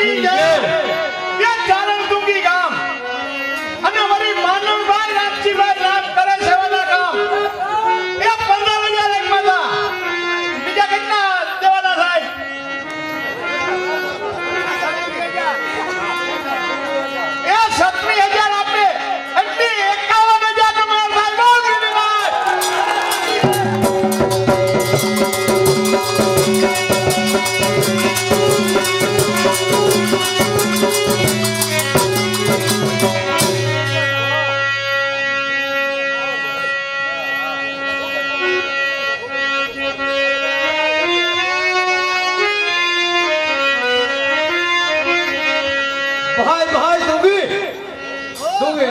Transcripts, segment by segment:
આવી છે એ ચારણ તુંગી ગામ અને અમારી માનવભાઈ રામજીભાઈ રામ કરે સેવાના કામ એ 15,000 એક માતા બીજા કેટલા દેવાના થાય એ 37,000 આપે એટલી 51,000 નો માલ થાય બોલ ગીરીભાઈ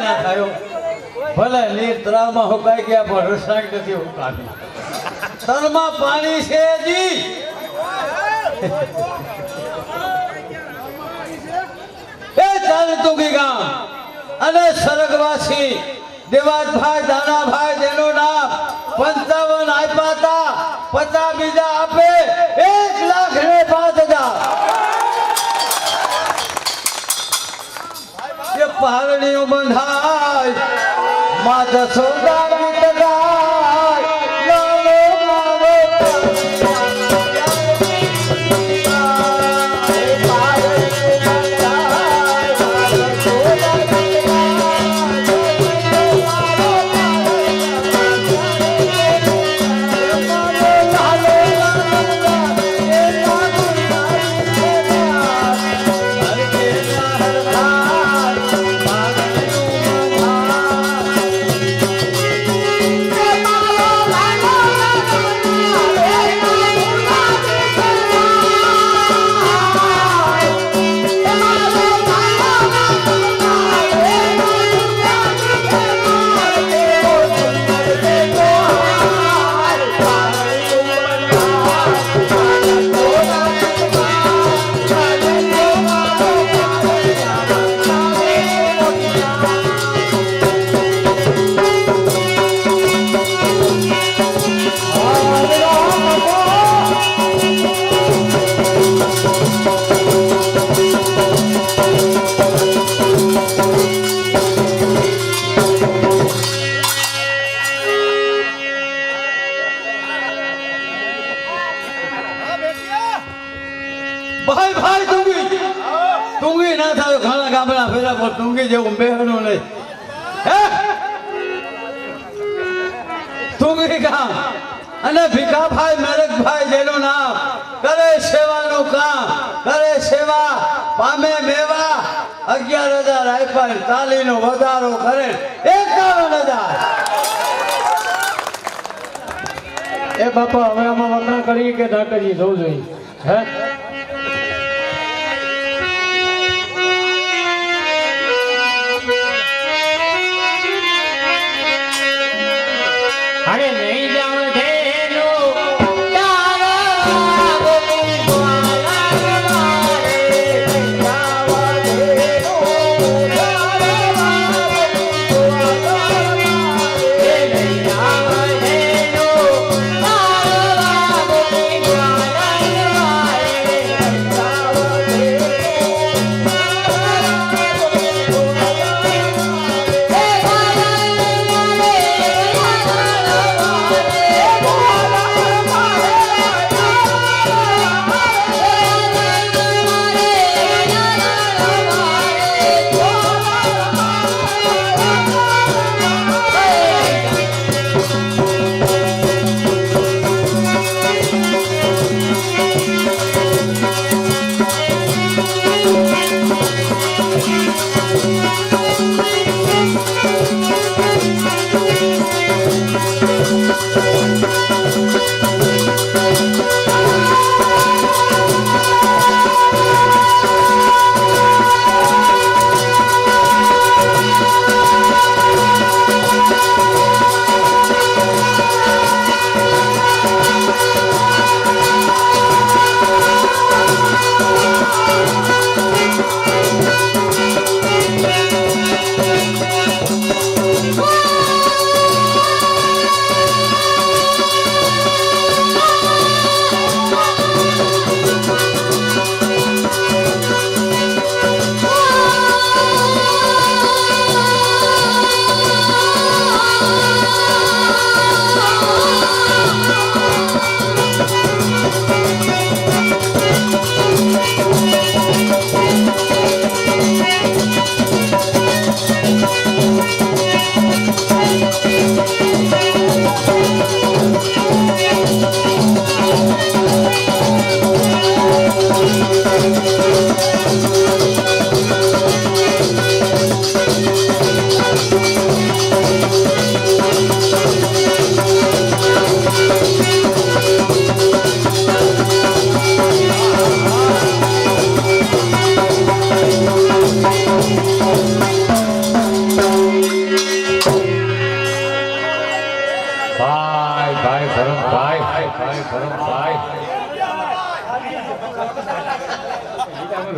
ના થયો ભલે નીર તળાવમાં હુકાઈ ગયા પણ રસાયણ નથી હુકાવી તળમાં પાણી છે જી એ ચાલતુગી ગામ અને સ્વર્ગવાસી દેવાજભાઈ દાનાભાઈ જેનું નામ 55 આપ્યા હતા 50 બીજા આપે 1,05,000 ये पहाड़ियों बंधाई माता सौदा गीत गाय लालो मारो ભાઈ ભાઈ તુંગી ના થાય ઘણા ગામડા ફેરા પર તુંગી જેવું બેહનું નહીં હે તુંગી ગામ અને ભીખાભાઈ મેરકભાઈ જેનું નામ કરે સેવાનું કામ કરે સેવા પામે મેવા 11,000 આપ્યા તાલીનો વધારો કરે 51,000 એ બાપા હવે આમાં વખાણ કરીએ કે ના કરીએ જોવું જોઈએ હે અરે નહીં જાણ ધેનો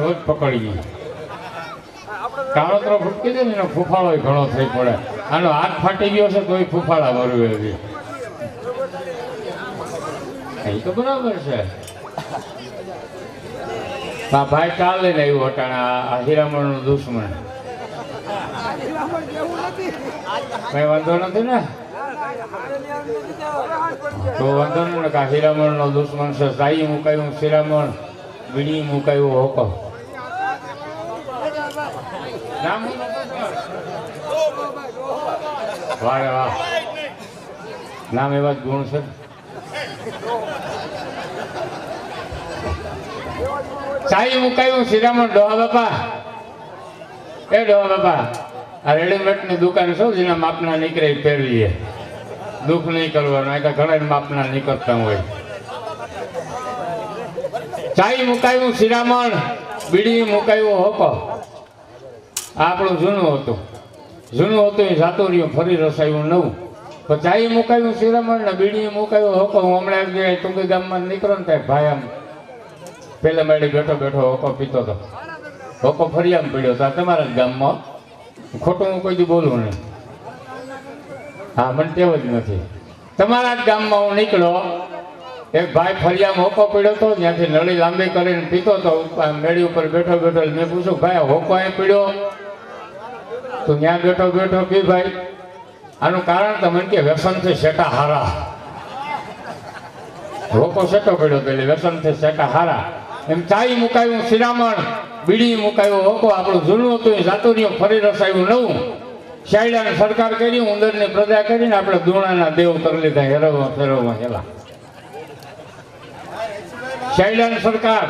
રોજ પકડીએ. કાળોતરો ફૂટકી દે ને એનો ફૂફાળો ઘણો થઈ પડે. આનો હાથ ફાટી ગયો છે તોય ફૂફાળા ભરવે છે. એ તો બરાબર છે. આ ભાઈ કાલ લઈને આવ્યું અટાણા આ હીરામણનો દુશ્મન. કઈ વાંધો નથી ને? તો વાંધો નહીં ને કે આ હીરામણનો દુશ્મન છે. સાઈ મુકાયું શિરામણ, બીડી મુકાયું હોકો. નામ વાહ વાહ, નામ એવા જ ગુણ છે. સાઈ મુકાયું શિરામણ ડોહા બાપા. એ ડોહા બાપા, આ રેડીમેડ ની દુકાન શું જેના માપના નીકળે એ પહેરવીએ. દુઃખ નહીં કરવાનું, આ ઘણા માપના નીકળતા હોય. સાઈ મુકાયું શિરામણ, બીડી મુકાયું હોકો. આ આપણું જૂનું હતું. જૂનું હતું એ જાતું રહ્યું, ફરી રસાયું નવું. તો ચાઈ મુકાયું શિરામણ ને બીડી મુકાયું હોકો. હું હમણાં એક ટૂંકી ગામમાં નીકળો ને ત્યાં ભાઈ આમ પેલા મેળે બેઠો બેઠો હોકો પીતો હતો. હોકો ફરિયામાં પડ્યો તો તમારા જ ગામમાં. ખોટું હું કોઈ દી બોલું નહીં. હા, મને ટેવ જ નથી. તમારા જ ગામમાં હું નીકળ્યો, એક ભાઈ ફરિયામાં હોકો પડ્યો હતો, ત્યાંથી નળી લાંબી કરીને પીતો હતો. મેળી ઉપર બેઠો બેઠો મેં પૂછ્યું ભાઈ હોકો અહીં પીડ્યો? તો ત્યાં બેઠો બેઠો કે ભાઈ આનું કારણ તો મને કે વ્યસનથી સેટા હારા. હોકો સેટો પડ્યો તો એટલે વ્યસનથી સેટા હારા. એમ ચાઈ મુકાયું શિરામણ, બીડી મુકાયું હોકો. આપણું જૂનું હતું એ જાતુરિયું, ફરી રસાયું નવું. શાયડાની સરકાર કરી, ઉંદરની પ્રજા કરીને આપણે દુણાના દેવ કરી લીધા. હેરવવા ફેરવવા હેલા. શાયડાની સરકાર,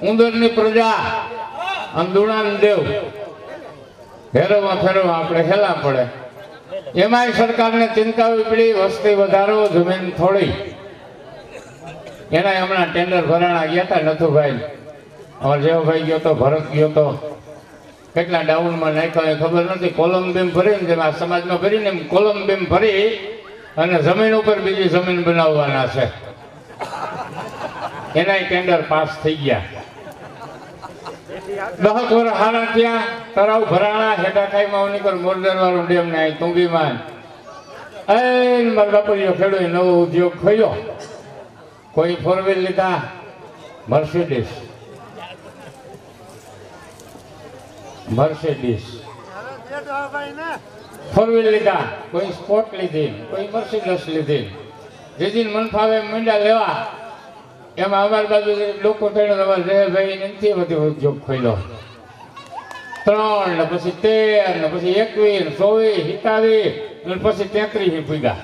ઉંદરની પ્રજા અને દુણાના દેવ હેરવવા ફેરવવા આપણે હેલા પડે. એમાંય સરકારને ચિંતાવી પડી, વસ્તી વધારો, જમીન થોડી. એના હમણાં ટેન્ડર ભરાણા ગયા હતા નથુભાઈ. અમારે જેવભાઈ ગયો તો, ભરત ગયો તો. કેટલા ડાઉનમાં નાખ્યા એ ખબર નથી. કોલમ બેમ ભરીને જેમ આ સમાજમાં ભરીને એમ કોલમ બેમ ભરી અને જમીન ઉપર બીજી જમીન બનાવવાના છે. એનાય ટેન્ડર પાસ થઈ ગયા. 10 વર્ષ હારા ત્યાં તરાવ ભરાણા. હેડાખાઈમાં નીકળ મોરદર વાળું ડેમ ને અહીં તુંગીમાં. મારા બાપુજીઓ ખેડૂત નવો ઉદ્યોગ ખોલ્યો. કોઈ 4 વ્હીલ લીધા, મર્સિડીઝ. મર્સિડીઝ 4 વ્હીલ લીધા. કોઈ સ્પોર્ટ લીધી, કોઈ મર્સિડીઝ લીધી. જેથી મન ફાવે મીંડા લેવા. એમાં અમારી બાજુ લોકો ભાઈ નથી બધો ઉદ્યોગ ખોલ્યો. 3 ને પછી 13 ને પછી 21, 24, 27 ને પછી 33 પૂગ્યા.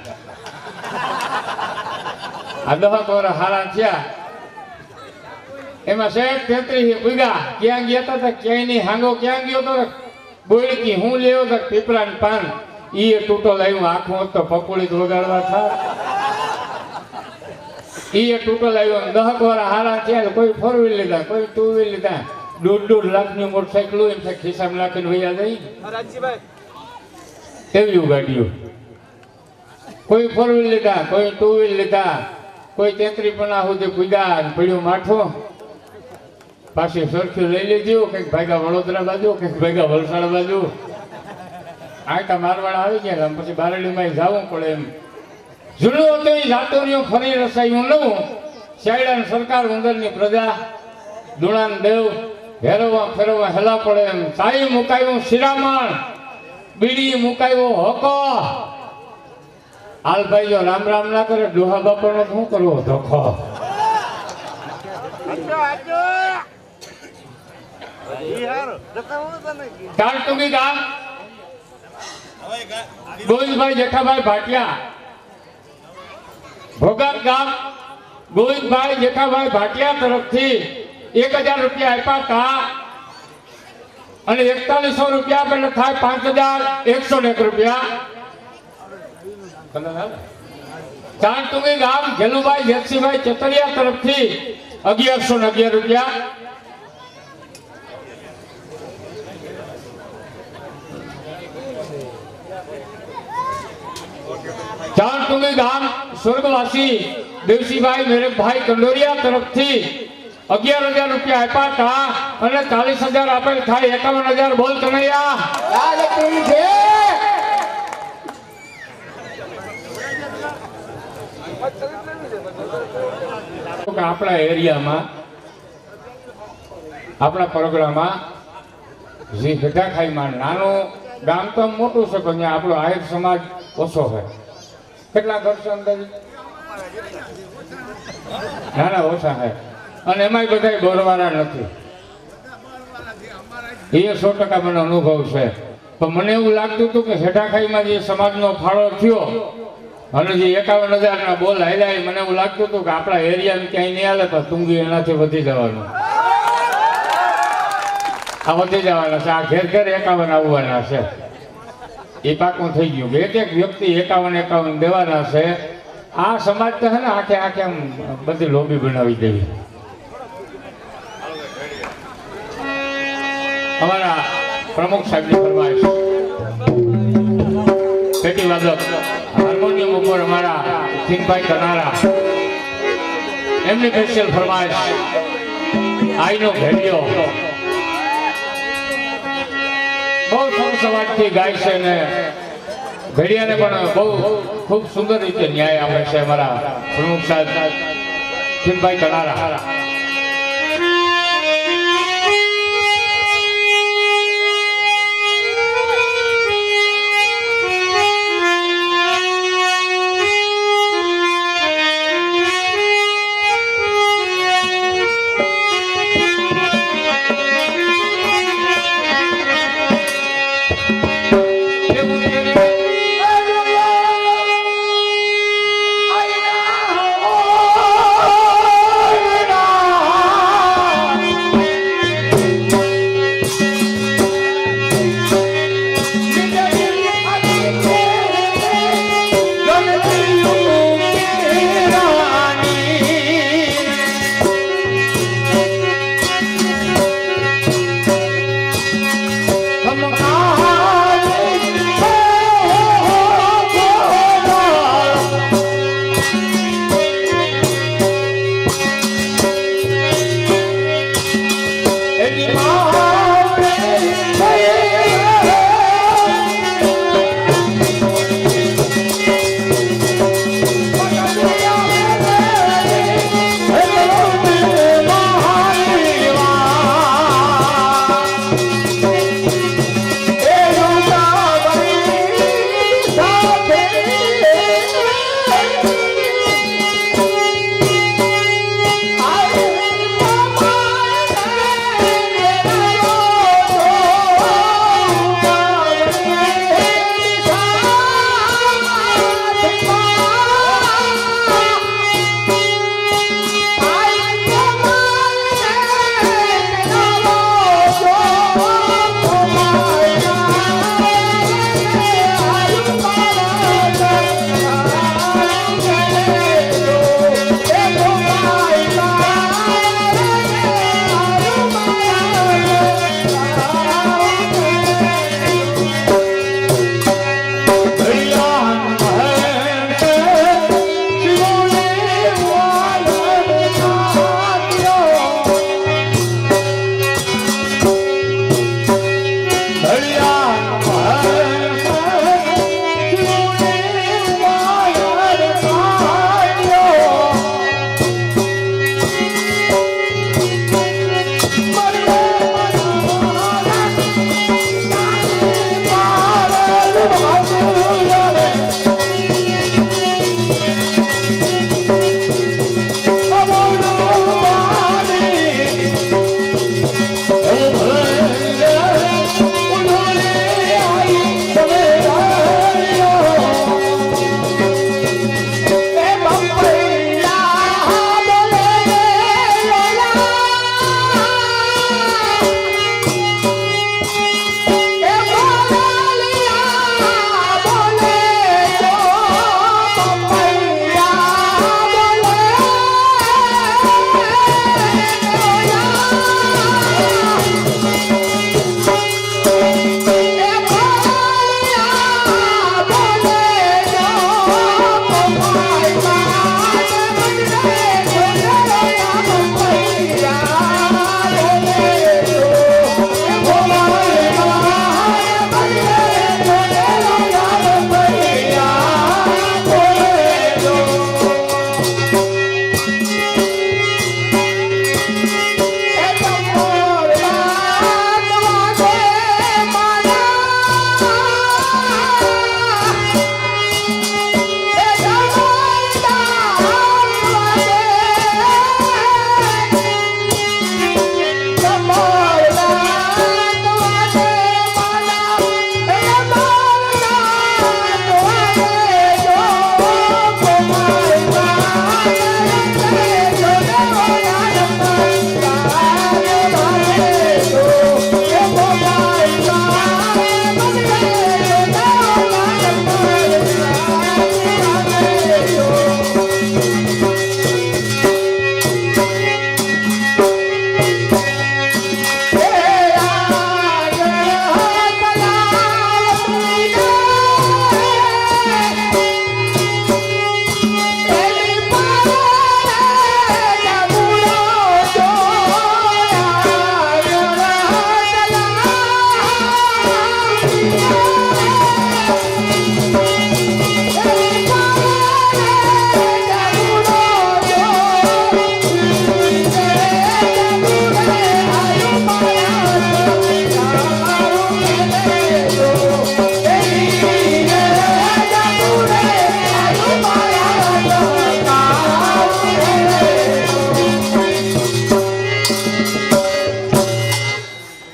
આ 10 વર્ષ હારા થયા. એમાં 33 પૂગ્યા. ક્યાં ગયા હતા? ક્યાંય નહીં. હાંગો ક્યાં ગયો તો? બોલકી હું લેવો તો પીપળા ને પાન. ઈ તૂટો લાવ્યું. આખું તો પકોડી વગાડવા થાય. ઈ તૂટો લાવ્યો. 10 વર્ષ હારા થયા. કોઈ 4 વ્હીલ લીધા, કોઈ 2 વ્હીલ લીધા. 1.5 લાખની મોટરસાઇકલ એમ ખિસ્સામાં નાખીને વૈયા જઈ એવી ગાડીઓ. કોઈ 4 વ્હીલ લીધા, કોઈ 2 વ્હીલ લીધા, કોઈ 33 સુધી પૂગ્યા. પડ્યું માઠું. પાછી સરખી લઈ લીધી. કંઈક ભાગ્યા વડોદરા બાજુ, કંઈક ભાગ્યા વલસાડ બાજુ. આટા મારવાડા આવી ગયા. પછી બારડીમાં જવું પડે એમ. જૂનું હતું એ જાતુરિયું, ફરી રસાયું નવું. શાયડાની સરકાર, ઉંદરની પ્રજા, દુણાન દેવ હેરવા ફેરવા હેલા પડે એમ. સાઈ મુકાયું શિરામણ, બીડી મુકાયું હોકો. હાલ ભાઈ જો રામ રામ ના કરે, ડોહા બાપાનો શું કરવો ધોખો. કાળટુંગી ગામ ગોવિંદભાઈ જેઠાભાઈ ભાટિયા. ભોગાત ગામ ગોવિંદભાઈ જેઠાભાઈ ભાટિયા તરફથી 1000 રૂપિયા આપ્યા હતા. અને 4100 રૂપિયા આપણે થાય 5101 રૂપિયા. ચાણટુંગી ગામ ગેલુભાઈ જેતસીભાઈ ચતરિયા તરફથી 1111 રૂપિયા. ચાણટુંગી ગામ સ્વર્ગવાસી દેવસીભાઈ મેરકભાઈ કંડોરિયા તરફથી 11,000 રૂપિયા આપ્યા હતા અને 40,000 આપેલ થાય 51,000 બોલ કનૈયા. આપણા એરિયામાં આપણા પરગણામાં જે ગઢાખાઈમાં નાનું ગામ તો મોટું છે પણ ત્યાં આપણો આહિર સમાજ ઓછો છે. કેટલા ઘર છે અંદાજે? નાના ઓછા છે અને એમાંય બધા બોરવાળા નથી. એ 100% મને અનુભવ છે. પણ મને એવું લાગતું હતું કે હેઠાખાઈમાં જે સમાજનો ફાળો થયો અને જે 51,000 બોલ હાલ્યા મને એવું લાગતું હતું કે આપણા એરિયામાં ક્યાંય નહીં હાલે પણ તુંગી એનાથી વધી જવાનું. આ વધી જવાના છે. આ ઘેર ઘેર 51 આવવાના છે. એ પાકું થઈ ગયું. એક એક વ્યક્તિ 51 દેવાના છે. આ સમાજ તો છે ને આખે આખે આમ બધી લોબી બનાવી દેવી. અમારા પ્રમુખ સાહેબની ફરમાઈશ પેટી વાદક હાર્મોનિયમ ઉપર અમારા કિંગભાઈ કનારા એમની સ્પેશિયલ ફરમાઈશ આઈનો ઘેડિયો બહુ સરસ અવાજથી ગાય છે ને ઘડિયાને પણ બહુ ખૂબ સુંદર રીતે ન્યાય આપે છે અમારા પ્રમુખ સાહેબ કિંગભાઈ કનારા. Oh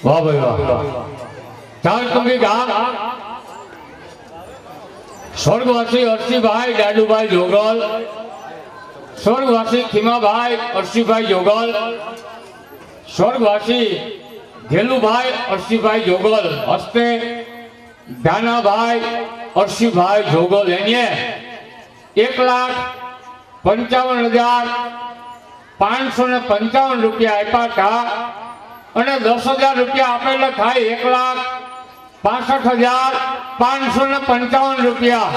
વાહ ભાઈ વાહ ચાલ તુંગી ગામ સ્વર્ગવાસી અરસીભાઈ દાદુભાઈ જોગલ, સ્વર્ગવાસી ખીમાભાઈ અરસીભાઈ જોગલ, સ્વર્ગવાસી ઘેલુભાઈ અરસીભાઈ જોગલ હસ્તે ધાનાભાઈ અરસીભાઈ જોગલ એને 1,55,555 રૂપિયા આપ્યા હતા અને 10,000 રૂપિયા આપેલા થાય 1,65,555 રૂપિયા.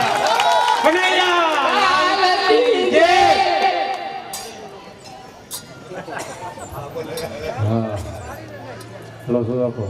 લો શું આપો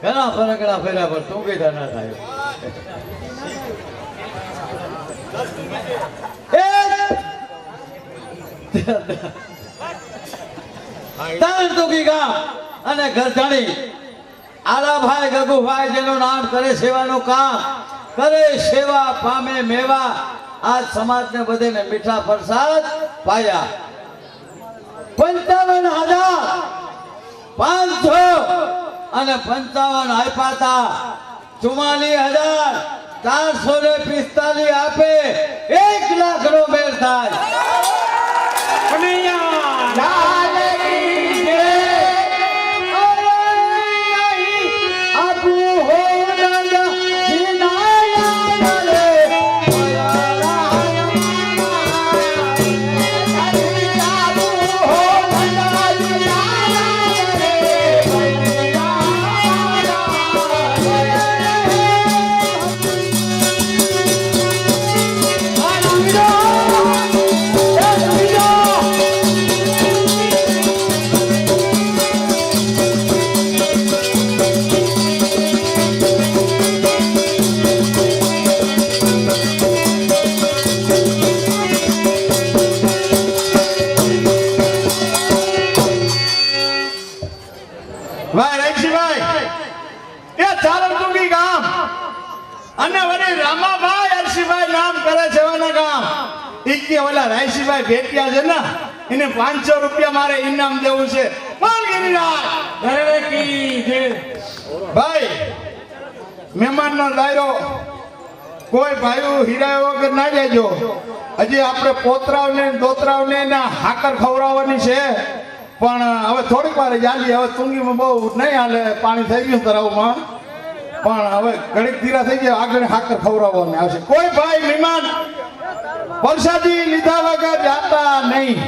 ઘણા ફરકડા ફેર્યા પણ તું કીધા ના થાય. તારણતુંગી ગામ અને ગરધણી આલાભાઈ ગગુભાઈ જેનું નામ કરે સેવાનું કામ કરે સેવા પામે મેવા આ સમાજને બધેને મીઠા પ્રસાદ પાયા 55,500 અને 55 આપ્યા હતા 44,445 આપે 1 લાખ નો મેળ થાય ભાઈ રાયસિંહભાઈ એ ચારણતુંગી ગામ અને વળી રામાભાઈ હરસિંહભાઈ નામ કરે સેવાના ગામ ઈ ઓલા રાયસિંહભાઈ ભેટિયા છે ને એને 500 રૂપિયા મારે ઇનામ દેવું છે બોલ ગિરિરાજ ભાઈ મહેમાનનો દાયરો કોઈ ભાઈઓ હીરા વગર ના જજો હજી આપણે પોતરાવને દોતરાવને ના હાકર ખવડાવવાની છે પણ હવે થોડીક વાર જાલી હવે તુંગીમાં બહુ નહીં હાલે પાણી થઈ ગયું તળાવમાં પણ હવે ઘડીક ધીરા થઈ ગયા આગળ હાકર ખવડાવવાની આવશે કોઈ ભાઈ મહેમાન વરસાદી લીધા વગર જાતા નહીં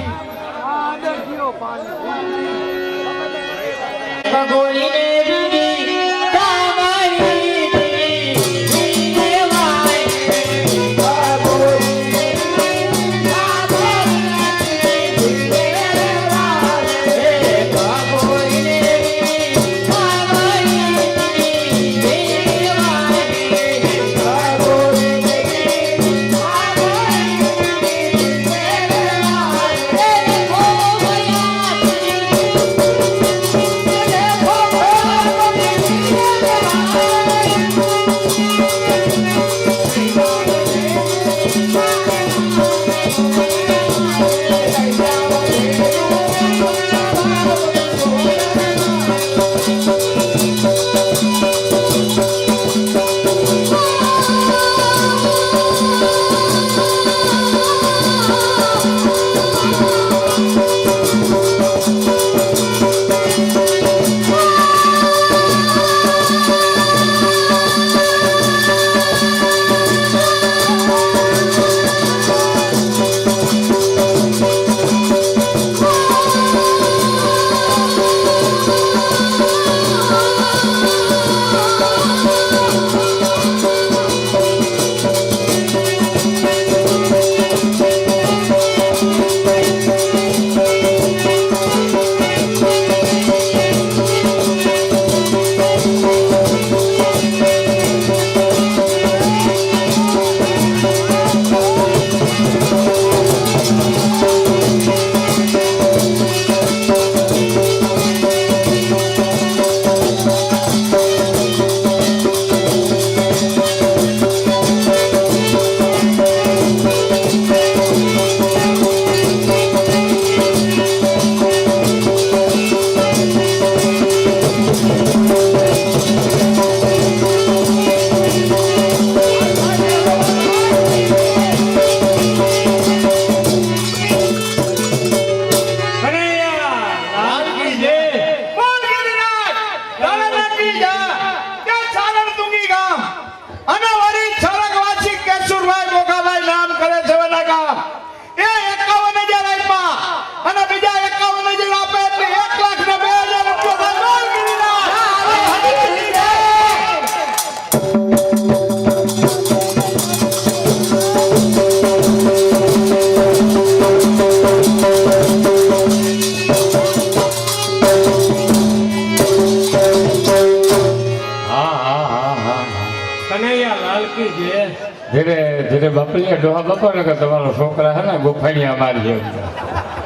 ધીરે ધીરે બપલિયા ડોહા બપોર કે તમારો છોકરા હે ને ગુફાણિયા મારી જેવું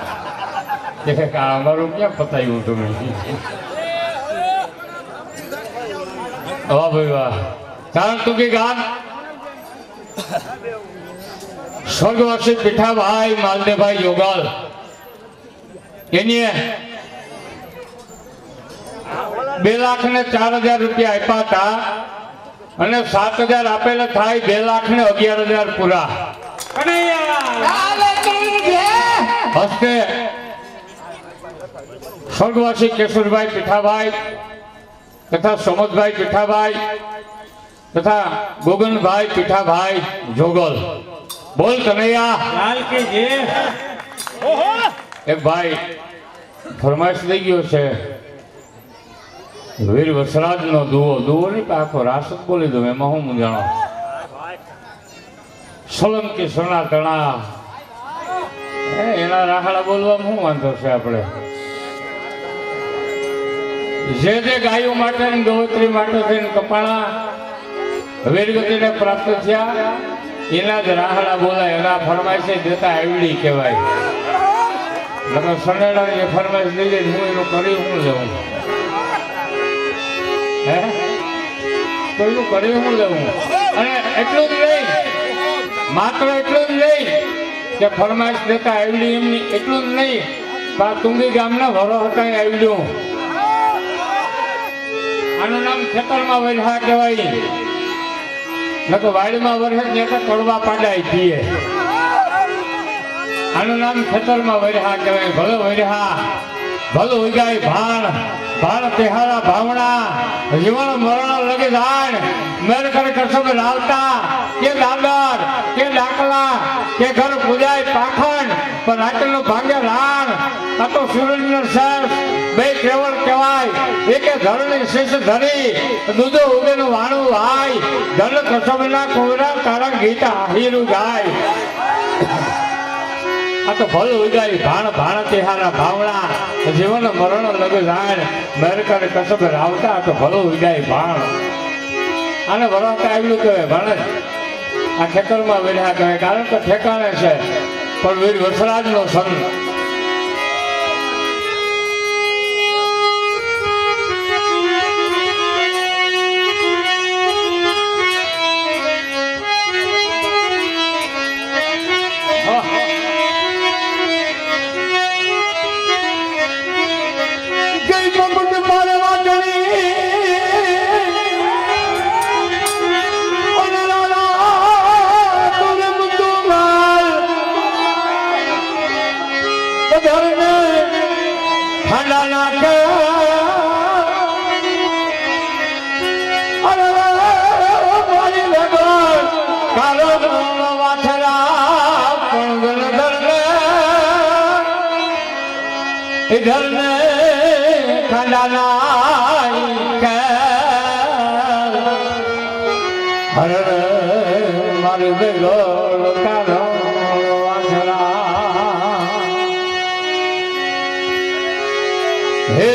કે આ અમારું ક્યાં પતાવ્યું તમે? વાહ ભાઈ વાહ. કારણ તું કે ગામ સ્વર્ગવાસી પીઠાભાઈ માલદેભાઈ યોગલ એની 2,04,000 રૂપિયા આપ્યા હતા અને 7,000 આપેલા થાય 2,11,000 પૂરા. હસ્તે સ્વર્ગવાસી કેશુરભાઈ પીઠાભાઈ તથા સમદભાઈ પીઠાભાઈ તથા ગોગનભાઈ પીઠાભાઈ જોગલ. બોલ કનૈયા. એક ભાઈ ફરમાઈશ થઈ ગયો છે, વીર વસરાજ નો દુવો નહીં આખો રાસ જ બોલી દઉં, એમાં હું જાણો. સોલંકી સોના તણા એના રાહડા બોલવામાં શું વાંધો છે? આપણે જે ગાયો માટે ગવત્રી માટે થઈને કપાણા વીરગતિને પ્રાપ્ત થયા એના જ રાહડા બોલાય, એના ફરમાઈશે દેતા આવડી કહેવાય. નકર સનેડા એ ફરમાઈશ લઈ જાય હું એનું કરી હું લેવું? હે તો એનું કરી હું લેવું? અને એટલું જ નહીં, માત્ર એટલું જ નહીં કે ફરમાઈશ દેતા આવડી એમની, એટલું જ નહીં પણ તુંગી ગામના વરો હતા આવડ્યું. આનું નામ ખેતરમાં વરહા કહેવાય, નકર વાડીમાં વરહે ત્યાં કડવા પાડાય પીએ. આનું નામ ખેતરમાં વરહા કહેવાય. ભલે વરહા ભલે ઉગાય ભાણ ભાણ તેહારા ભાવણા જીવન મરણ લગે જાણ મેર કરે કસમ લાવતા કે દાદર કે ડાકલા કે ઘર પૂજાય પાખંડ પણ રાતનો ભાગ્ય રાણ આ તો સૂરજનો શેષ બે કેવળ કહેવાય. એકે ધરણી શેષ ધરી દૂધો ઉગેનું વાણું ભાઈ ધન કસમના કોરા તારા ગીતા આહીરું ગાય. આ તો ભલ ઉગાય ભાણ ભાણ તેહારા ભાવણા જીવન મરણ લગ જાણ મેર કરે કસબ રાવતા. આ તો ભલ ઉગાય ભાણ આને વરાવતા આવ્યું કહેવાય ભાણ. આ ખેતરમાં વેઢા કહેવાય, કારણ કે ઠેકાણે છે પણ વીર વસરાજનો સંગ. इधर ने खंडाना हर मारू बेगोल कालो वासरा हे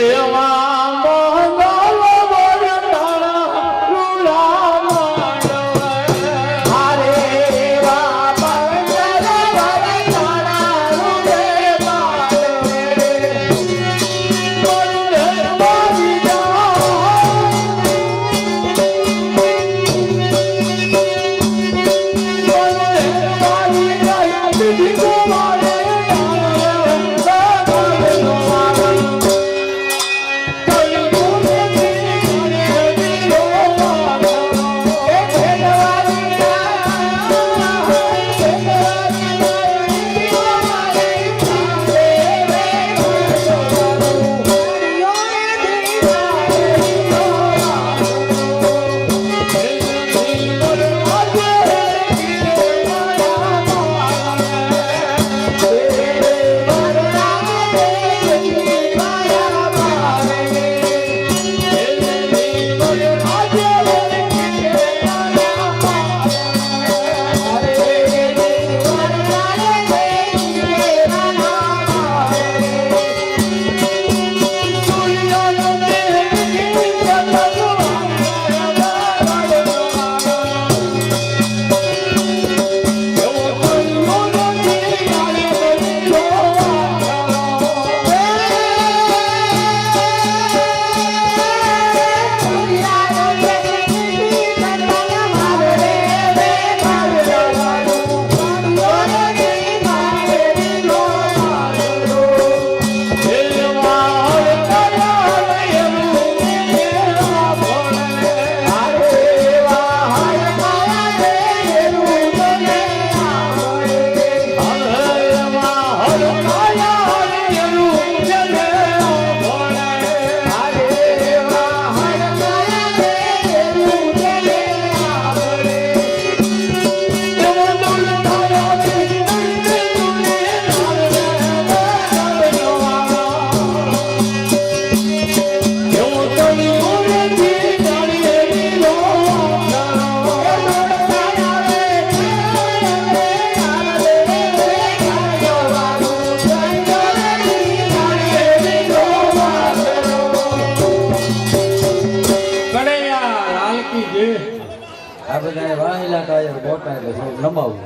એટલે થોડુંક નમાવવું.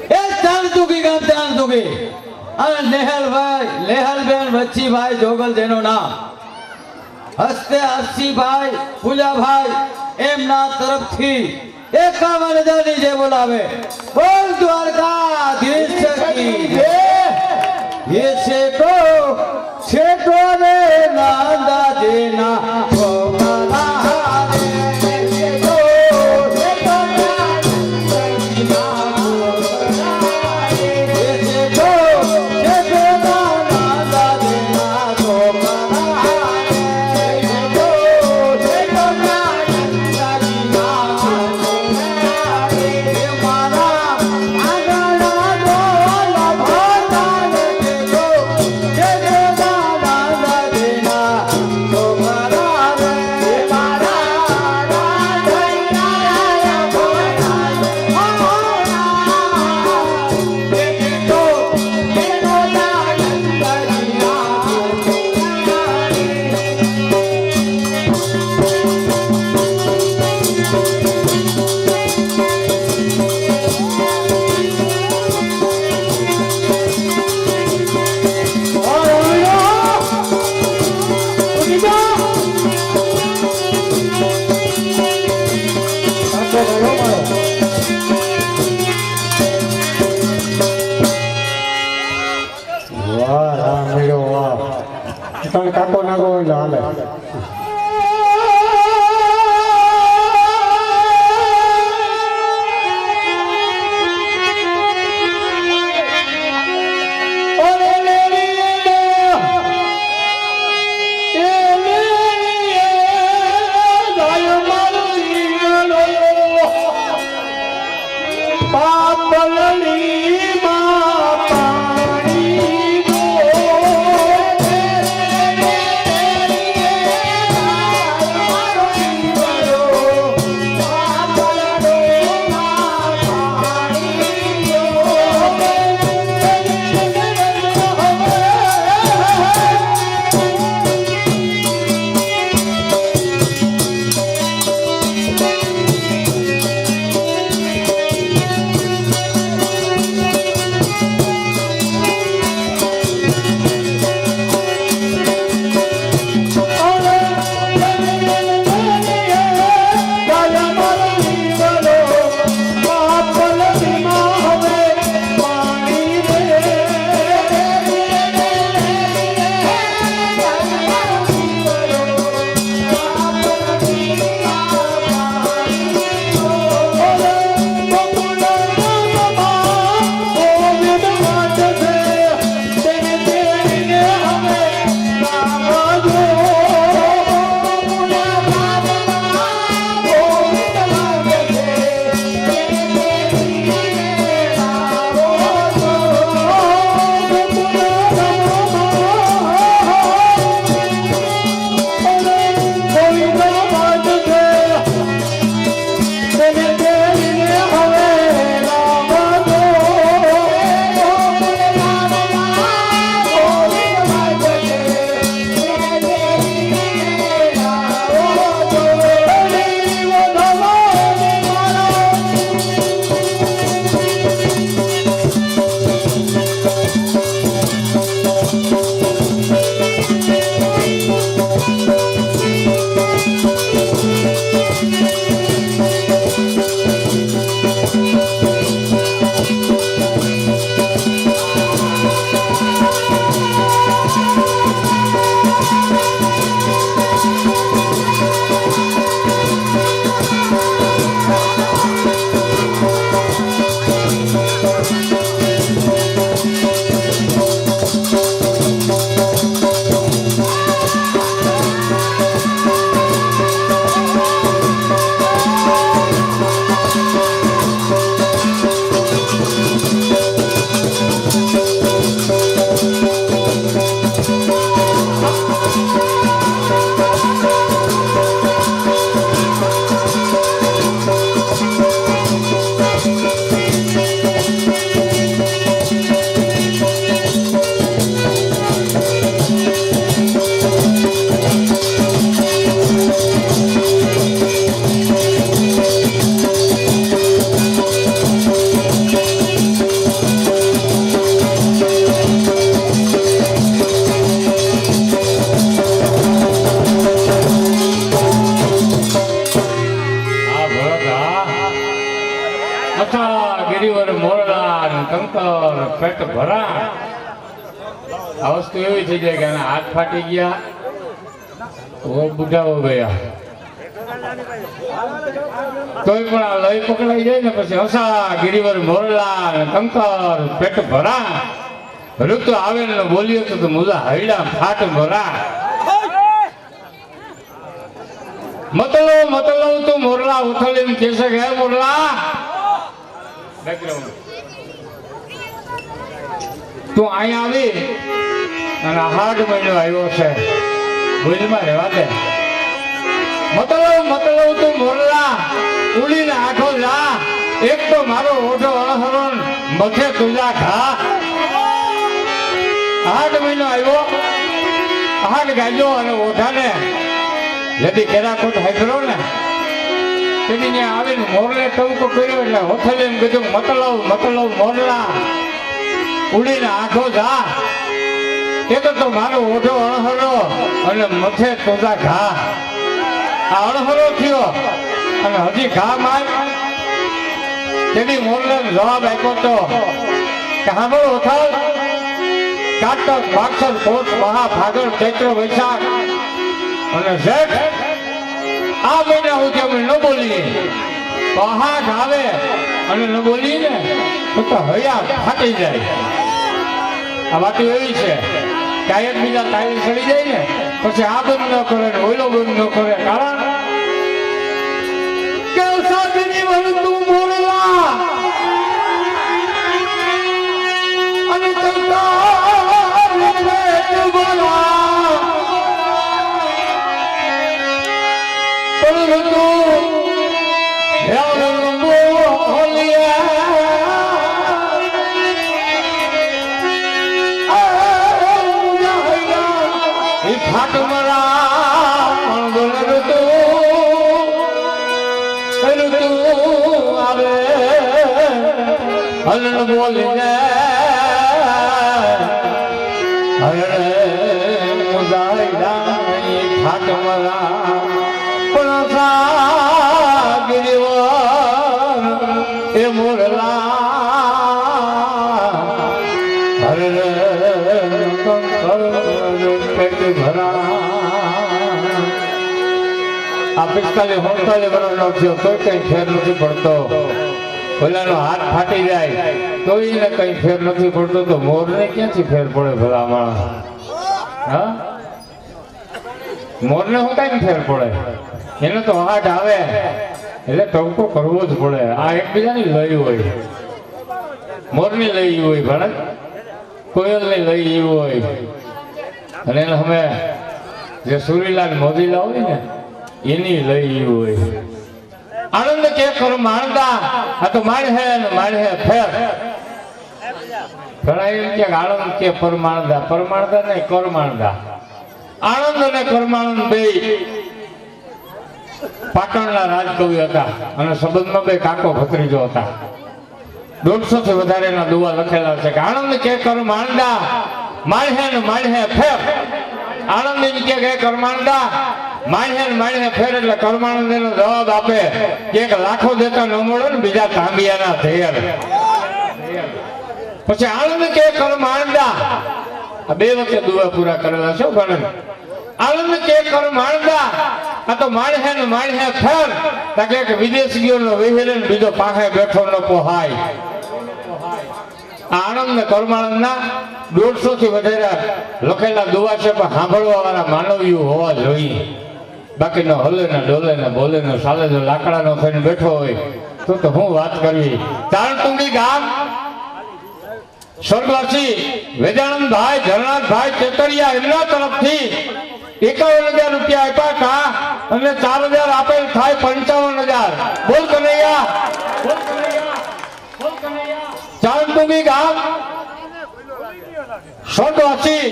એ ચાંદુકી ગામ ચાંદુકી અને લેહલબેન વચ્ચીભાઈ જોગલ જેનું નામ હસ્તે હર્ષીભાઈ પૂજાભાઈ એમના તરફથી 51,000 ની જે બોલાવે બોલ દ્વારકાધીશ કી જય. ये छेको रे नांदा देना ठोकरा रे छेको नांदा देना ठोकरा रे छेको नांदा देना ठोकरा रे छेको नांदा देना ठोकरा रे मारा आंगणा बोला भरता रे વાહ રામ મેળો વાહ તને કાકો નાગો એટલે હાલે અથવા ગિરિવર મોરલા ને કંકર પેટ ભરા આ વસ્તુ એવી થઈ જાય કે આના હાથ ફાટી ગયા ઓ બુઢાઓ ગયા તોય પણ આ લય પકડાઈ જાય ને પછી હસા ગિરિવર મોરલા ને કંકર પેટ ભરા ઋતુ આવે ને બોલ્યો તો મુલા હૈડા ફાટ ભરા મતલો તું મોરલા ઉથલીને કેસે ગયા મોરલા તું અહીંયા આવી અને હાડ મહિનો આવ્યો છે ભૂલમાં રહેવા દે મતલબ તું મોરલા ઉડીને આઠો જા એક તો મારો ઓઢો અણહરણ મથે તુજા ઘા હાડ મહિનો આવ્યો હાડ ગાજો અને ઓઢાને જદી કેરાકોટ હાજરો ને તેની ને આવીને મોરલે ટવકો કર્યો એટલે હોથલીને કીધું મતલબ મોરલા ઉડીને આંખો જા એક તો મારો ઓઢો અણહરો અને મથે તોજા ઘા આ અણહરો થયો અને હજી ઘા માર તેની મોરલે જવાબ આપ્યો તો કે સાંભળો ઓથલ કાટક માક્ષર કોટ મહા ફાગણ ચૈત્ર વૈશાખ અને શેઠ આ મહિના હું અમે ન બોલીએ પહાડ આવે અને ન બોલીએ ને તો હૈયા ફાટી જાય આ વાત એવી છે કે એકબીજા તાળી ચડી જાય ને પછી આ બંધ ન કરે ને ઓઈલો બંધ ન કરે કારણ કે સાથની વળતું મોરલા અને હલન બોલીને હરે મુદાયડા ફાટ મરા પણ ગિરિવર એ મોરલા હરે પેટ ભરા આ 45-47 વર્ષનો થયો તો કઈ ફેર નથી પડતો ઓલાનો હાથ ફાટી જાય તો એને કઈ ફેર નથી પડતો તો મોરને ક્યાંથી ફેર પડે ભલા માણસ હા મોરને હું કઈ ફેર પડે એને તો હાથ આવે એટલે ટવકો કરવો જ પડે આ એકબીજાની લઈ હોય મોરની લઈ હોય ભરત કોયલની લઈ હોય અને એને અમે જે સુરીલાલ મોદીલા હોય ને એની લઈ હોય આનંદ કે કર માણદા આ તો માણ હે ફેર ઘણા એમ કે આનંદ કે પરમાણદા નહીં કરમાણદા આનંદ અને કરમાણંદ બે પાટણના રાજકવિ હતા અને સંબંધમાં બે કાકો ભત્રીજો હતા 150 થી વધારેના દુવા લખેલા છે કે આનંદ કે કરમાણદા માણ હે ફેર આનંદ એમ કે કરમાણદા માણ્યા ફેર એટલે કરમાણંદ એનો જવાબ આપે કે એક લાખો દેતા ન મળે ને બીજા તાંબિયાના ધેર પછી આનંદ કે કરમાણદા આ બે વખતે દુઆ પૂરા કરેલા છે ગણન આનંદ કે કરમાણદા આ તો માણ્યા ફેર તાકે કે વિદેશ ગયો નો વિહેરે ને બીજો પાસે બેઠો ન પોહાય આનંદ ને કરમાણંદ ના 150 થી વધારે લખેલા દુઆ છે પણ સાંભળવા વાળા માનવીઓ હોવા જોઈએ બાકી નો હલે ને ડોલે ને બોલે ને સાલે જો લાકડા નો થઈને બેઠો હોય તો હું વાત કરવી ચારણતુંગી ગામ સ્વર્ગવાસી વેદાનંદભાઈ ધરનાથભાઈ ચેતરિયા એમના તરફથી 51,000 રૂપિયા આપ્યા હતા અને 4,000 આપેલ થાય 55,000 બોલ કનૈયા ચારણતુંગી ગામ સ્વર્ગવાસી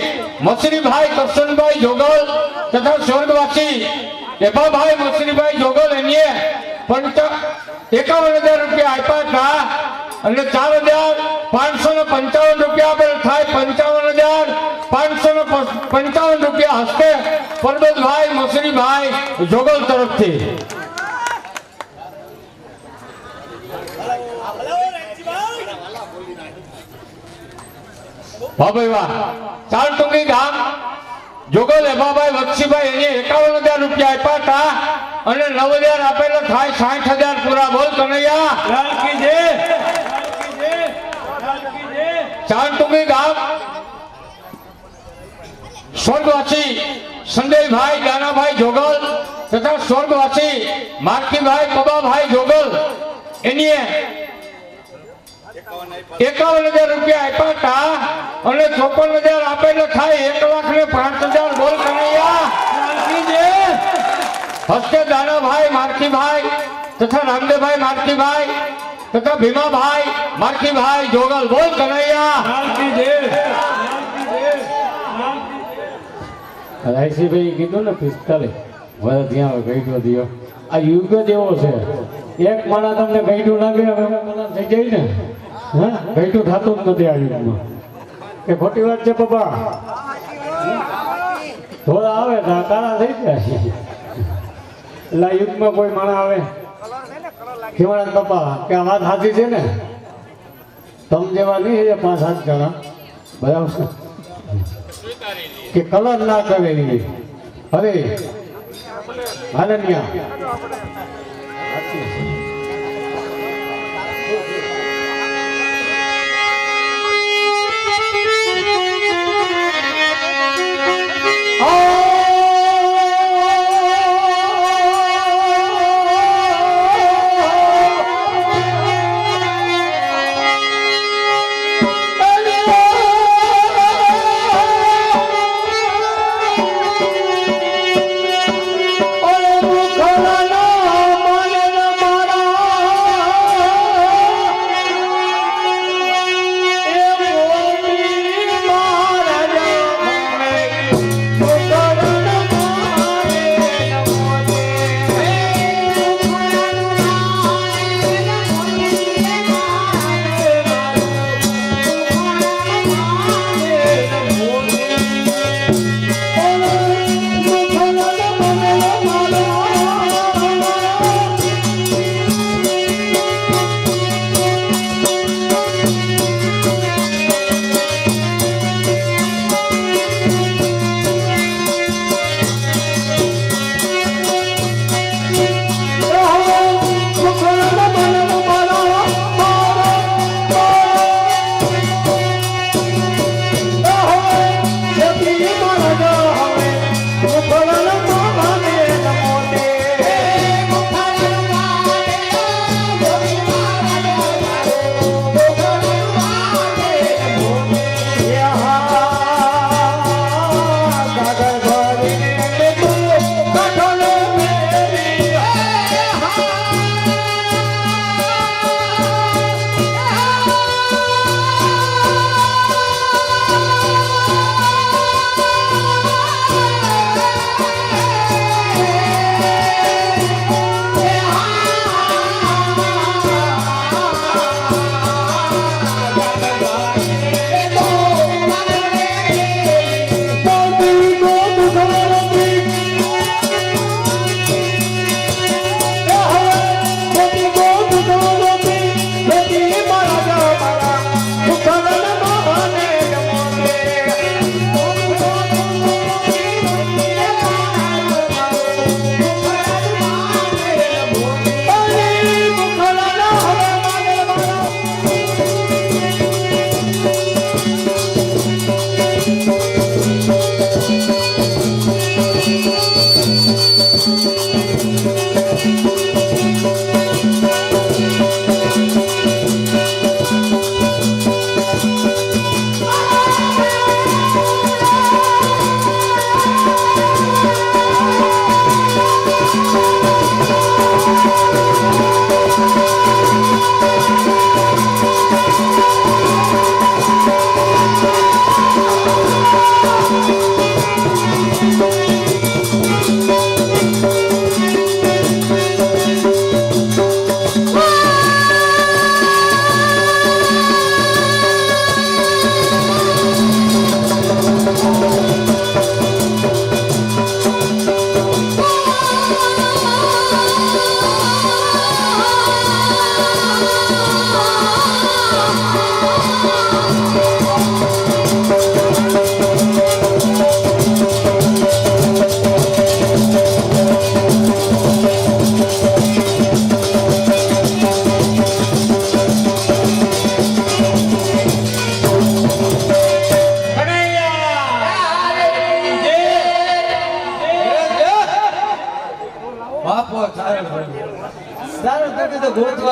મસરીભાઈ કરશનભાઈ જોગલ તથા સ્વર્ગવાસી એભાભાઈ મસરીભાઈ જોગલ એને 51,000 રૂપિયા આપ્યા હતા અને 4,555 રૂપિયા આપેલ થાય 55,555 રૂપિયા હસ્તે પરબતભાઈ મસરીભાઈ જોગલ તરફથી વાહ ભાઈ વાહ ચાર ટુંગી ગામ જોગલ એભાભાઈ વક્ષીભાઈ એને 51,000 રૂપિયા આપ્યા હતા અને 9,000 આપેલા થાય 60,000 પૂરા. બોલ કનૈયા ચાર ટુંગી ગામ સ્વર્ગવાસી સંજયભાઈ દાનાભાઈ જોગલ તથા સ્વર્ગવાસી માર્કીભાઈ કબાભાઈ જોગલ એની 51,000 રૂપિયા આપ્યા હતા અને 54,000 આપેલો થાય 1,05,000. બોલ કનૈયા હસ્તે દાનાભાઈ માર્કીભાઈ તથા રામદેવભાઈ માર્કીભાઈ તથા ભીમાભાઈ માર્કીભાઈ જોગલ. બોલ કનૈયા રાયસીભાઈ કીધું ને 45 વર્ષ ત્યાં ગઈડો દિયો. આ યુગ જ એવો છે, એક માણા તમને ગઈડું લાગે હવે માણા થઈ જાય ને. હા, ગઈડું થતું જ નથી આ યુગમાં. એ ખોટી વાત છે પપ્પા. થોડા આવે તો કાળા થઈ જાય. એટલે આ યુગમાં કોઈ માણા આવે કેવાડા પપ્પા કે આ વાત સાચી છે ને. તમ જેવા નહીં છે 5-7 જણા બરાબર કે કલર ના કરે અરે આનંદિયા Oh,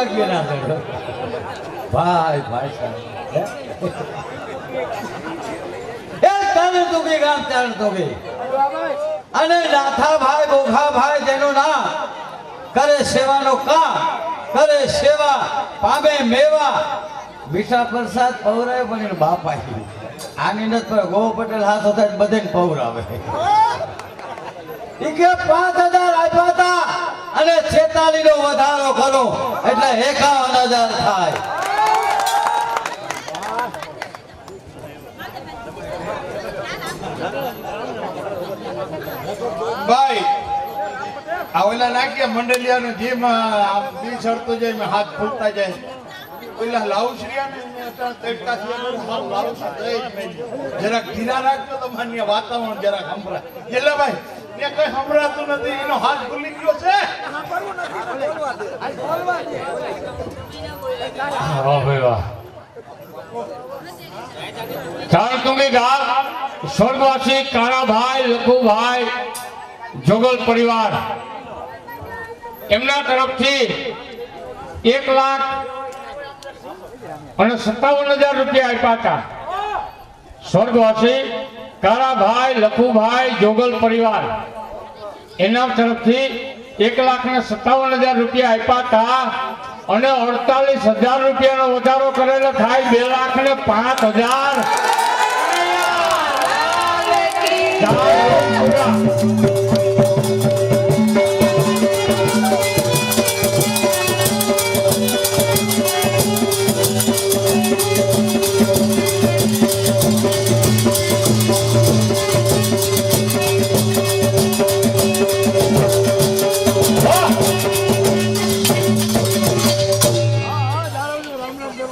ભાગ્ય ના ચડે ભાઈ ભાઈ સાહેબ એ તારણ તુકી ગામ તારણ તુકી અને નાથાભાઈ બોઘાભાઈ જેનું નામ કરે સેવાનો કામ કરે સેવા પામે મેવા મીઠા પ્રસાદ પૌરાય પણ એનો બાપ આવી આની નથી પર ગો પટેલ હાથ હતા બધે પૌરાવે ઈ કે 5000 આપ્યા હતા અને 46 નો વધારો કરો એટલે 51000 થાય ભાઈ આ ઓલા નાખ્યા મંડલિયાનું જેમ આમ દી ચડતો જાય એમ હાથ ફૂલતા જાય ઓલા લાઉશ્રીયાને જરાક ધીરા રાખજો તો માન્ય વાતાવરણ જરાક સંભળાય એટલે ભાઈ એ કઈ સંભળાતું નથી એનો હાથ ભૂલી ગયો છે વાહ ભાઈ વાહ ચારણતુંગી ગામ સ્વર્ગવાસી કાળાભાઈ લખુભાઈ જોગલ પરિવાર એમના તરફથી 1,57,000 રૂપિયા આપ્યા હતા સ્વર્ગવાસી કાળાભાઈ લખુભાઈ જોગલ પરિવાર એના તરફથી 1,57,000 રૂપિયા આપ્યા હતા અને 48,000 રૂપિયાનો વધારો કરેલો થાય 2,05,000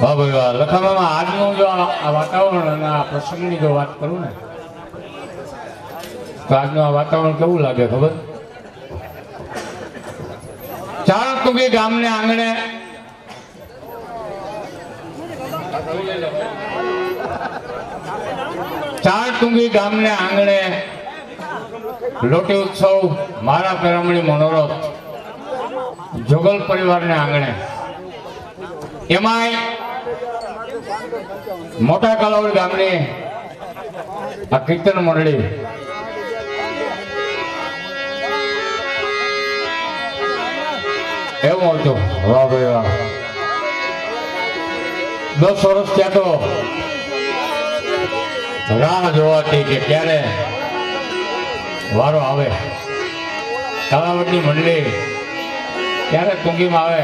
વાહ ભાઈ વાહ લખાણમાં આજનું જો આ વાતાવરણ અને આ પ્રસંગની જો વાત કરું ને તો આજનું આ વાતાવરણ કેવું લાગે ખબર ચારણતુંગી ગામને આંગણે ચારણતુંગી ગામને આંગણે લોટી ઉત્સવ મારા પેરામણી મનોરથ જોગલ પરિવારને આંગણે એમાંય મોટા કાલાવડ ગામની આ કીર્તન મંડળી એવું હતું વાહ ભાઈ વાહ 10 વર્ષ ત્યાં તો રાહ જોવાતી કે ક્યારે વારો આવે કાલાવડની મંડળી ક્યારે તુંગીમાં આવે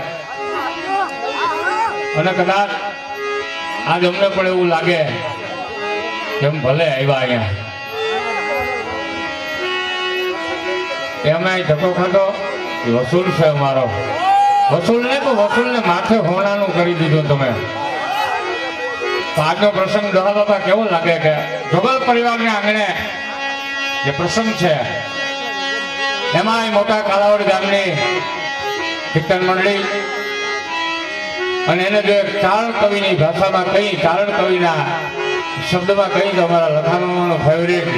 અને કદાચ આજ અમને પણ એવું લાગે કે ભલે આવ્યા અહીંયા એમાં ધક્કો ખાતો વસૂલ છે અમારો વસૂલ ને તો વસૂલને માથે હોણાનું કરી દીધું તમે આજનો પ્રસંગ દોહા બાપા કેવો લાગે કે જોગલ પરિવારને આંગણે જે પ્રસંગ છે એમાં મોટા કાલાવડ ગામની કીર્તન મંડળી અને એને જો એક ચારણ કવિની ભાષામાં કહી ચારણ કવિના શબ્દમાં કહી તો અમારા લખાણોનો ફેવરિટ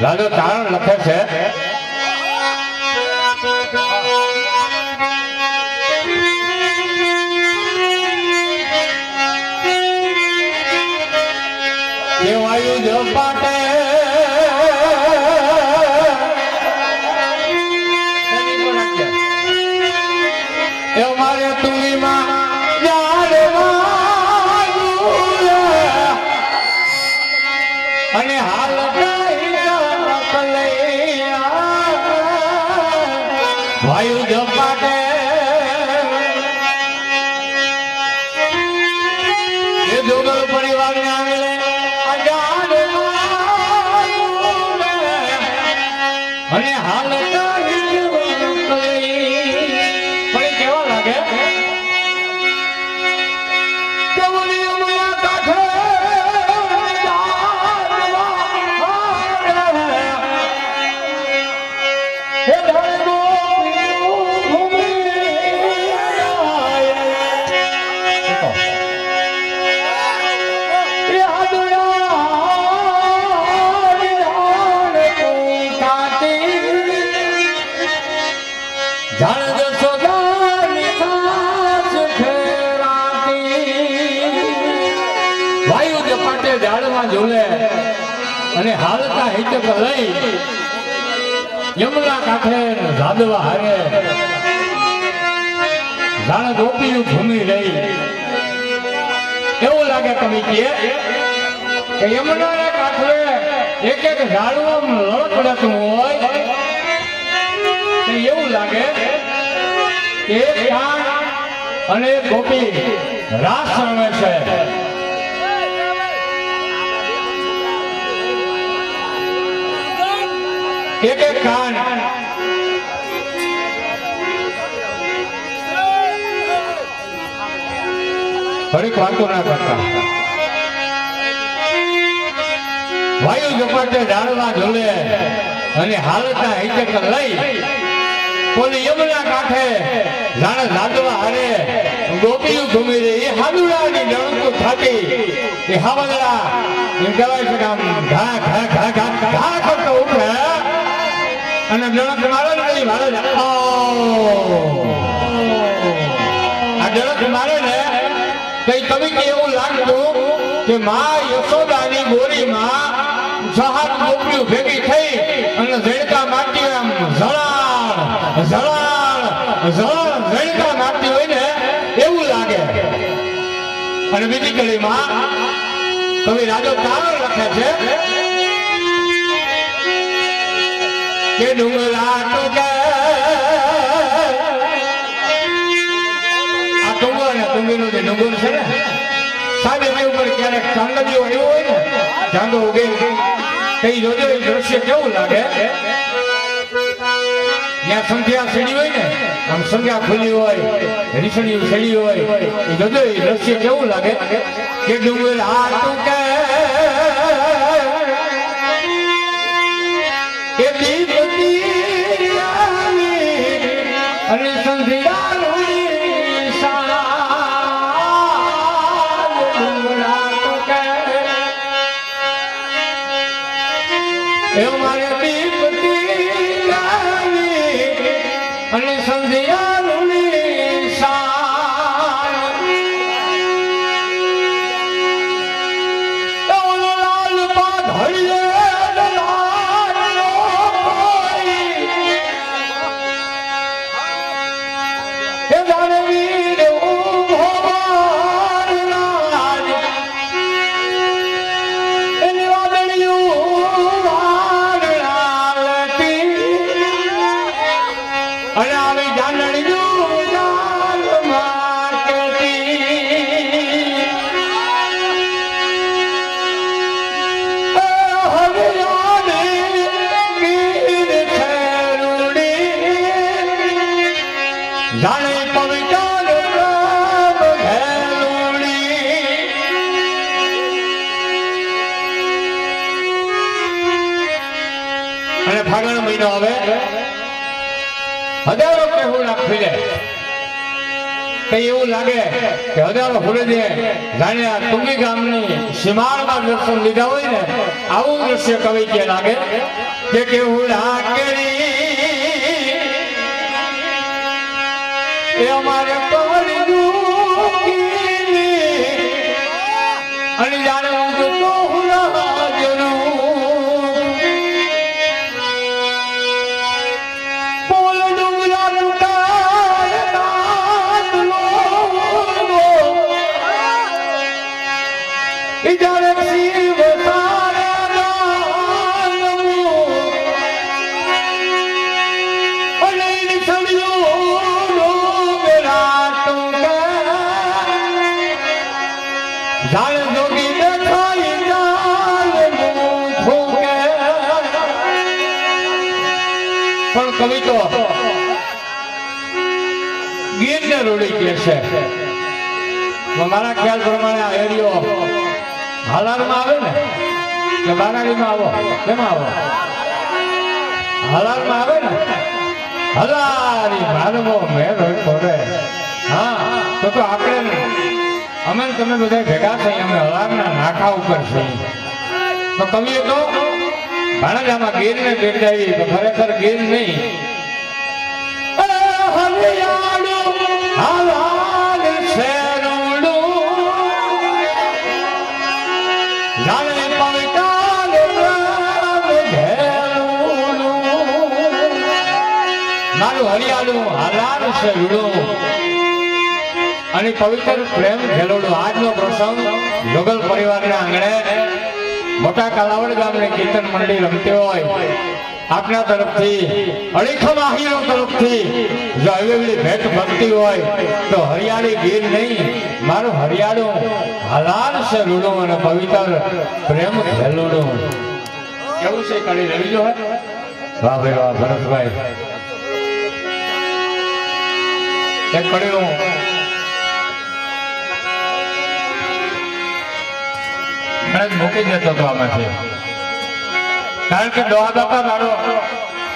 રાજો ચારણ લખે છે કે વાયુ જો પાટે એ મારે તુંગીમાં અને હાલ વાયુ જપાટે એ જોગલ પરિવારને આંગણે અને હાલ પણ કેવા લાગે ઝાડવા ઝૂલે અને હાલતા હિચક લઈ યમુના કાંઠે ઝાડવા હારે જાણે ગોપીયું ઘૂમી રહી એવું લાગે તમે કે યમુના કાંઠે એક એક ઝાડવું લડકડતું હોય તો એવું લાગે કે એક કાન અને એક ગોપી રાસ રમે છે. એક એક કાન ફરી વાતો ના કરતા વાયુ ઝપાટે ઝાડવા ઝૂલે અને હાલતા હિચક લઈ પોલી યમુના કાંઠે જાણે ઝાડવા હારે ગોપીયું ઘૂમી રહી એ હાદુડાની ડણકું થાતી એ હાવદડા એમ કહેવાય છે કે આમ ઘા ઘા ઘા ઘા ઘા કરતો ઉઠે અને ડણક મારે ને કઈ મારે આ ડણક મારે ને કઈ કવિ કે એવું લાગતું કે માં યશોદાની બોરીમાં સહાર ગોપીઓ ભેગી થઈ અને ઝેડકા મારતી આમ ઝળાળ ઝળાળ ઝળાળ ઝેડકા મારતી હોય ને એવું લાગે. અને બીજી કડીમાં કવિ રાજો તારણ લખે છે કે ડુંગરા ટૂંકે આ ડુંગર ને ડુંગરનો જે ડુંગર છે ને સાહેબ એની ઉપર ક્યારેક ચાંદલિયો આવ્યો હોય ને ચાંદો ઉગે કઈ જોજો એ દ્રશ્ય કેવું લાગે. ત્યાં સંધ્યા સેડી હોય ને આમ સંધ્યા ખુલી હોય રીસણીયું સેડી હોય એ જોજો એ દ્રશ્ય કેવું લાગે કે ડુંગર આ ટૂંકે કે દીપતી અને સંધ્યા અને સંધ્યાની લાલ પાત અને આવી જાનણીયું જાન માર્કેટી હવે યાને ગીર છેરુડી જાણે પવિત્ર પ્રભ ઘેરુડી અને ફાગણ મહિનો હવે હજારો કેવું નાખી દે કઈ એવું લાગે કે હજારો ફૂલે દે જાણે આ તુંગી ગામની સીમાડમાં દર્શન લીધા હોય ને આવું દ્રશ્ય કવિ કે લાગે કે કેવું લાગેરી એ અમારે કવરી દુખી અને જાણે હું તો હુલા જરૂર પણ કવિ તો ગીરને રોડી કે છે. મારા ખ્યાલ પ્રમાણે આ એરિયો હાલારમાં આવે ને કે બારાડીમાં આવો કેમાં આવો હાલારમાં આવે ને હલારી મારવો મેર પડે. હા તો આપણે અમે તમે બધા ભેગા થઈ અમે હલારના નાખા ઉપર છીએ તો કવિએ તો ભાણેજામાં ગીરને બિરદાવી તો ખરેખર ગીર નહીં જાણે હાલાર છે રૂડું અને પવિત્ર પ્રેમ ખેલોડું. આજનો પ્રસંગ જોગલ પરિવારના આંગણે મોટા કાલાવડ ગામની કીર્તન મંડળી રમતી હોય આપના તરફથી અડીખમ આહીઓ તરફથી જો હવેલી ભેટ બનતી હોય તો હરિયાળી ગીર નહીં મારું હરિયાળું હાલાર છે રૂડું અને પવિત્ર પ્રેમ ખેલોડું. કેવું છે કરી રવિજો હે? વાહ ભાઈ વાહ ભરતભાઈ. એક કડીનું મૂકી દેતો હતો આમાંથી, કારણ કે દોહા બાપા મારો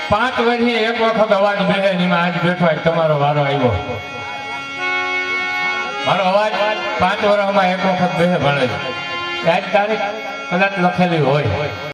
5 વર્ષથી એક વખત અવાજ બેસે એમાં આજ બેઠો તમારો વારો આવ્યો. મારો અવાજ 5 વર્ષમાં એક વખત બેસે ભણે આજ તારીખ કદાચ લખેલી હોય